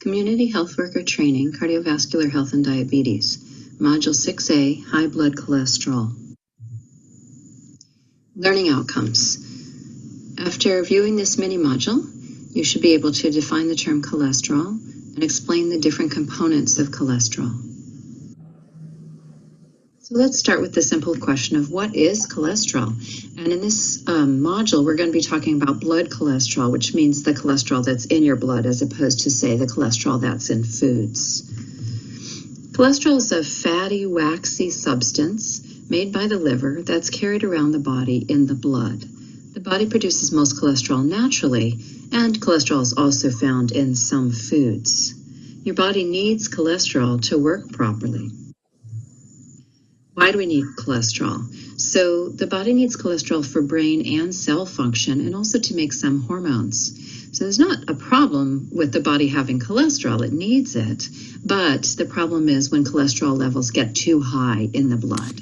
Community Health Worker Training, Cardiovascular Health and Diabetes, Module 6A, High Blood Cholesterol. Learning Outcomes. After viewing this mini module, you should be able to define the term cholesterol and explain the different components of cholesterol. So let's start with the simple question of what is cholesterol? And in this module, we're going to be talking about blood cholesterol, which means the cholesterol that's in your blood as opposed to, say, the cholesterol that's in foods. Cholesterol is a fatty, waxy substance made by the liver that's carried around the body in the blood. The body produces most cholesterol naturally, and cholesterol is also found in some foods. Your body needs cholesterol to work properly. Why do we need cholesterol? So the body needs cholesterol for brain and cell function and also to make some hormones. So there's not a problem with the body having cholesterol, it needs it, but the problem is when cholesterol levels get too high in the blood.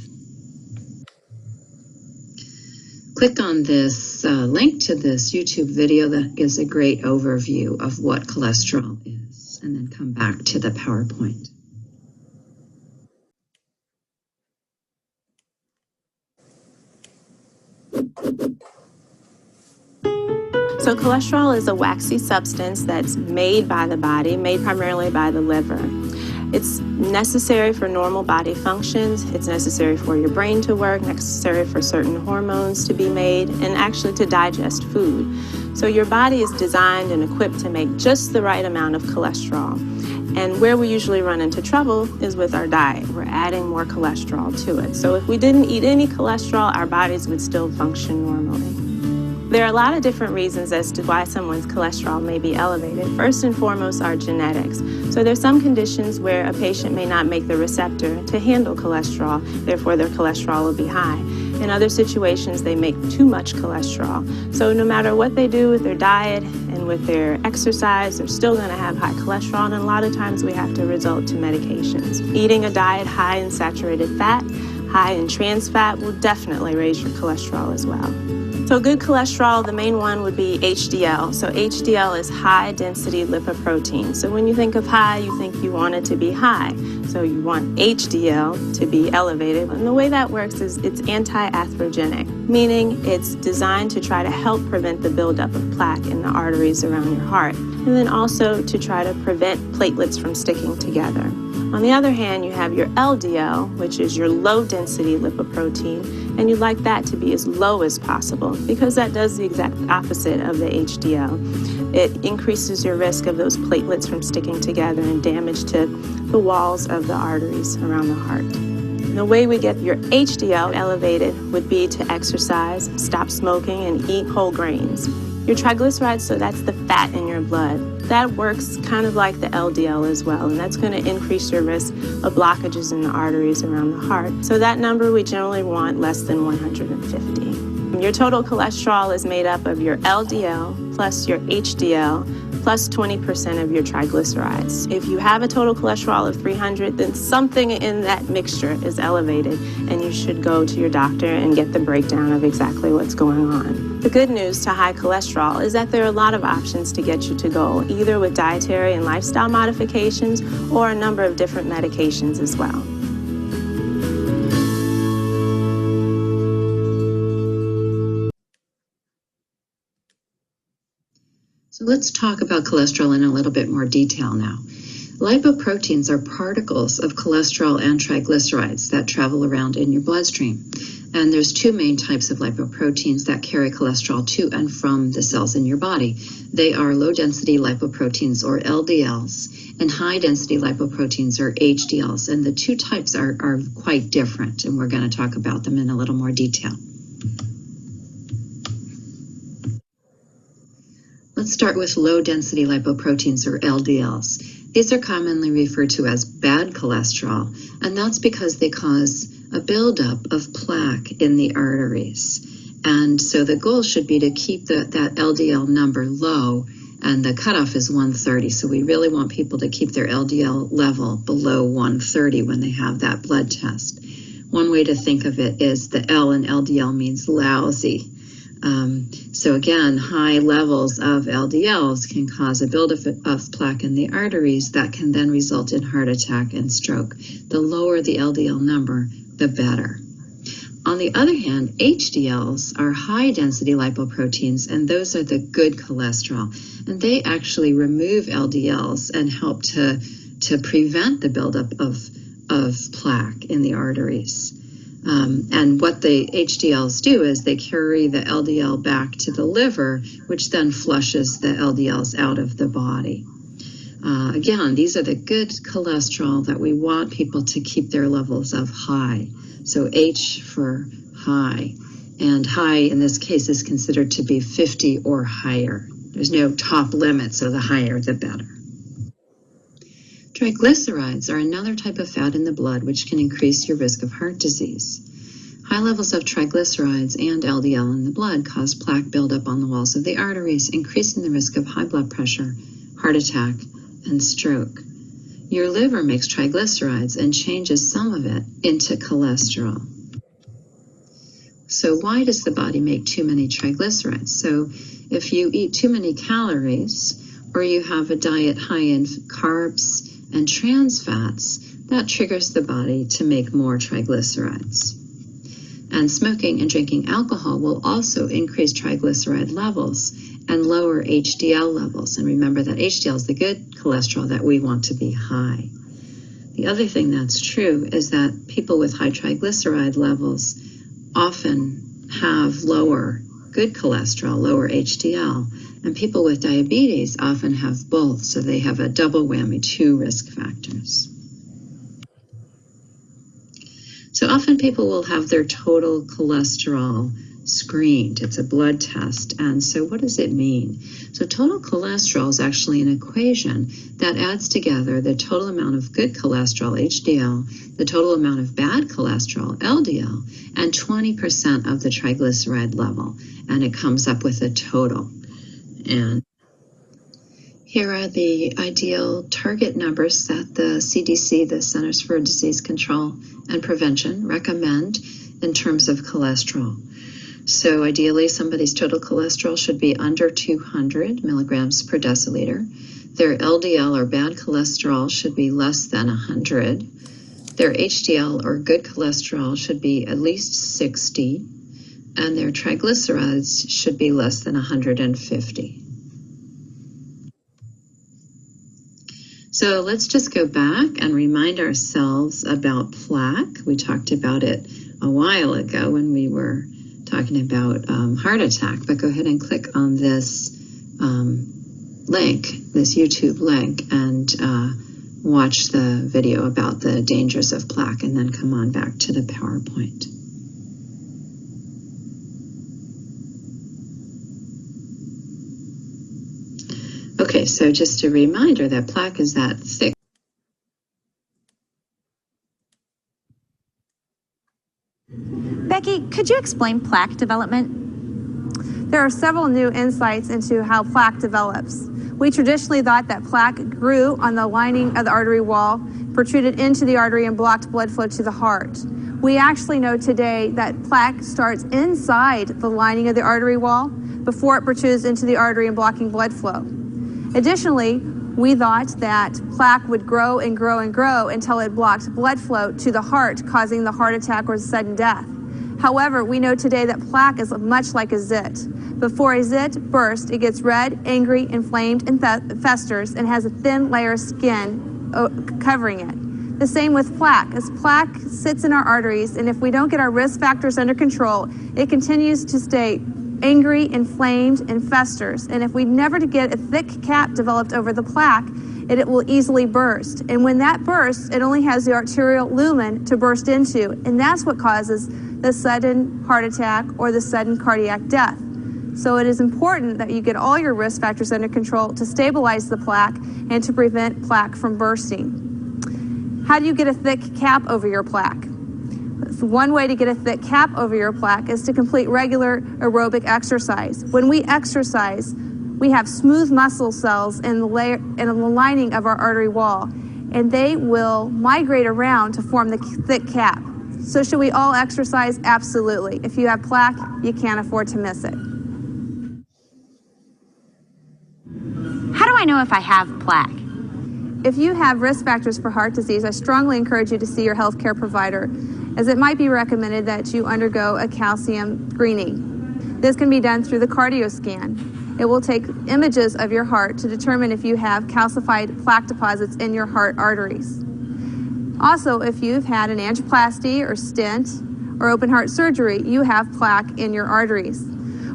Click on this link to this YouTube video that gives a great overview of what cholesterol is, and then come back to the PowerPoint. So cholesterol is a waxy substance that's made by the body, made primarily by the liver. It's necessary for normal body functions. It's necessary for your brain to work, necessary for certain hormones to be made, and actually to digest food. So your body is designed and equipped to make just the right amount of cholesterol. And where we usually run into trouble is with our diet. We're adding more cholesterol to it. So if we didn't eat any cholesterol, our bodies would still function normally. There are a lot of different reasons as to why someone's cholesterol may be elevated. First and foremost are genetics. So there's some conditions where a patient may not make the receptor to handle cholesterol, therefore their cholesterol will be high. In other situations, they make too much cholesterol. So no matter what they do with their diet and with their exercise, they're still going to have high cholesterol, and a lot of times we have to resort to medications. Eating a diet high in saturated fat, high in trans fat will definitely raise your cholesterol as well. So good cholesterol, the main one would be HDL. So HDL is high density lipoprotein. So when you think of high, you think you want it to be high. So you want HDL to be elevated. And the way that works is it's anti-atherogenic, meaning it's designed to try to help prevent the buildup of plaque in the arteries around your heart, and then also to try to prevent platelets from sticking together. On the other hand, you have your LDL, which is your low-density lipoprotein, and you'd like that to be as low as possible because that does the exact opposite of the HDL. It increases your risk of those platelets from sticking together and damage to the walls of the arteries around the heart. The way we get your HDL elevated would be to exercise, stop smoking, and eat whole grains. Your triglycerides, so that's the fat in your blood, that works kind of like the LDL as well, and that's going to increase your risk of blockages in the arteries around the heart. So that number we generally want less than 150. Your total cholesterol is made up of your LDL plus your HDL plus 20% of your triglycerides. If you have a total cholesterol of 300, then something in that mixture is elevated, and you should go to your doctor and get the breakdown of exactly what's going on. The good news to high cholesterol is that there are a lot of options to get you to goal, either with dietary and lifestyle modifications or a number of different medications as well. So let's talk about cholesterol in a little bit more detail now. Lipoproteins are particles of cholesterol and triglycerides that travel around in your bloodstream. And there's two main types of lipoproteins that carry cholesterol to and from the cells in your body. They are low-density lipoproteins, or LDLs, and high-density lipoproteins, or HDLs. And the two types are quite different, and we're going to talk about them in a little more detail. Let's start with low-density lipoproteins, or LDLs. These are commonly referred to as bad cholesterol, and that's because they cause a buildup of plaque in the arteries. And so the goal should be to keep that LDL number low, and the cutoff is 130. So we really want people to keep their LDL level below 130 when they have that blood test. One way to think of it is the L in LDL means lousy. So again, high levels of LDLs can cause a buildup of plaque in the arteries that can then result in heart attack and stroke. The lower the LDL number, the better. On the other hand, HDLs are high-density lipoproteins, and those are the good cholesterol. And they actually remove LDLs and help to prevent the buildup of plaque in the arteries. And what the HDLs do is they carry the LDL back to the liver, which then flushes the LDLs out of the body. Again, these are the good cholesterol that we want people to keep their levels of high. So H for high. And high in this case is considered to be 50 or higher. There's no top limit, so the higher the better. Triglycerides are another type of fat in the blood which can increase your risk of heart disease. High levels of triglycerides and LDL in the blood cause plaque buildup on the walls of the arteries, increasing the risk of high blood pressure, heart attack, and stroke. Your liver makes triglycerides and changes some of it into cholesterol. So why does the body make too many triglycerides? So if you eat too many calories, or you have a diet high in carbs and trans fats, that triggers the body to make more triglycerides. And smoking and drinking alcohol will also increase triglyceride levels and lower HDL levels. And remember that HDL is the good cholesterol that we want to be high. The other thing that's true is that people with high triglyceride levels often have lower good cholesterol, lower HDL, and people with diabetes often have both, so they have a double whammy, 2 risk factors. So often people will have their total cholesterol screened. It's a blood test. And so what does it mean? So total cholesterol is actually an equation that adds together the total amount of good cholesterol, HDL, the total amount of bad cholesterol, LDL, and 20% of the triglyceride level. And it comes up with a total. And here are the ideal target numbers that the CDC, the Centers for Disease Control and Prevention, recommend in terms of cholesterol. So ideally, somebody's total cholesterol should be under 200 milligrams per deciliter. Their LDL or bad cholesterol should be less than 100. Their HDL or good cholesterol should be at least 60. And their triglycerides should be less than 150. So let's just go back and remind ourselves about plaque. We talked about it a while ago when we were talking about heart attack, but go ahead and click on this link, this YouTube link, and watch the video about the dangers of plaque, and then come on back to the PowerPoint. Okay, so just a reminder that plaque is that thick. Becky, could you explain plaque development? There are several new insights into how plaque develops. We traditionally thought that plaque grew on the lining of the artery wall, protruded into the artery, and blocked blood flow to the heart. We actually know today that plaque starts inside the lining of the artery wall before it protrudes into the artery and blocking blood flow. Additionally, we thought that plaque would grow and grow and grow until it blocked blood flow to the heart, causing the heart attack or sudden death. However, we know today that plaque is much like a zit. Before a zit bursts, it gets red, angry, inflamed, and festers, and has a thin layer of skin covering it. The same with plaque. As plaque sits in our arteries, and if we don't get our risk factors under control, it continues to stay angry, inflamed, and festers. And if we never get a thick cap developed over the plaque, it will easily burst. And when that bursts, it only has the arterial lumen to burst into, and that's what causes the sudden heart attack or the sudden cardiac death. So it is important that you get all your risk factors under control to stabilize the plaque and to prevent plaque from bursting. How do you get a thick cap over your plaque? One way to get a thick cap over your plaque is to complete regular aerobic exercise. When we exercise, we have smooth muscle cells in the lining of our artery wall, and they will migrate around to form the thick cap. So should we all exercise? Absolutely. If you have plaque, you can't afford to miss it. I know if I have plaque? If you have risk factors for heart disease, I strongly encourage you to see your healthcare provider, as it might be recommended that you undergo a calcium screening. This can be done through the cardio scan. It will take images of your heart to determine if you have calcified plaque deposits in your heart arteries. Also, if you've had an angioplasty or stent or open heart surgery, you have plaque in your arteries.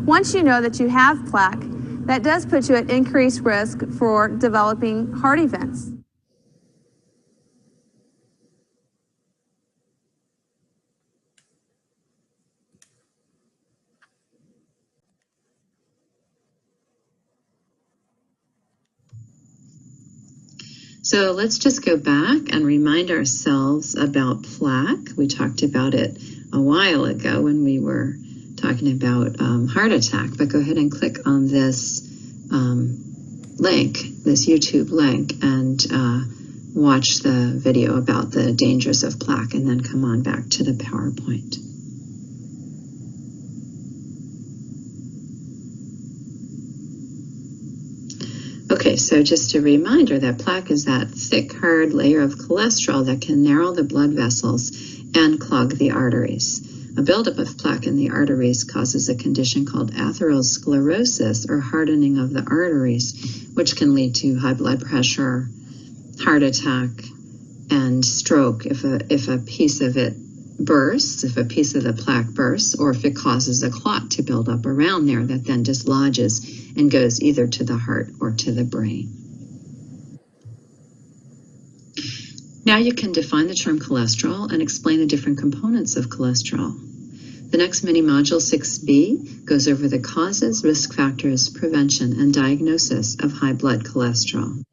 Once you know that you have plaque, that does put you at increased risk for developing heart events. So let's just go back and remind ourselves about plaque. We talked about it a while ago when we were talking about heart attack, but go ahead and click on this link, this YouTube link, and watch the video about the dangers of plaque, and then come on back to the PowerPoint. Okay, so just a reminder that plaque is that thick, hard layer of cholesterol that can narrow the blood vessels and clog the arteries. A buildup of plaque in the arteries causes a condition called atherosclerosis, or hardening of the arteries, which can lead to high blood pressure, heart attack, and stroke if a piece of it bursts, if a piece of the plaque bursts, or if it causes a clot to build up around there that then dislodges and goes either to the heart or to the brain. Now you can define the term cholesterol and explain the different components of cholesterol. The next mini module 6b goes over the causes, risk factors, prevention, and diagnosis of high blood cholesterol.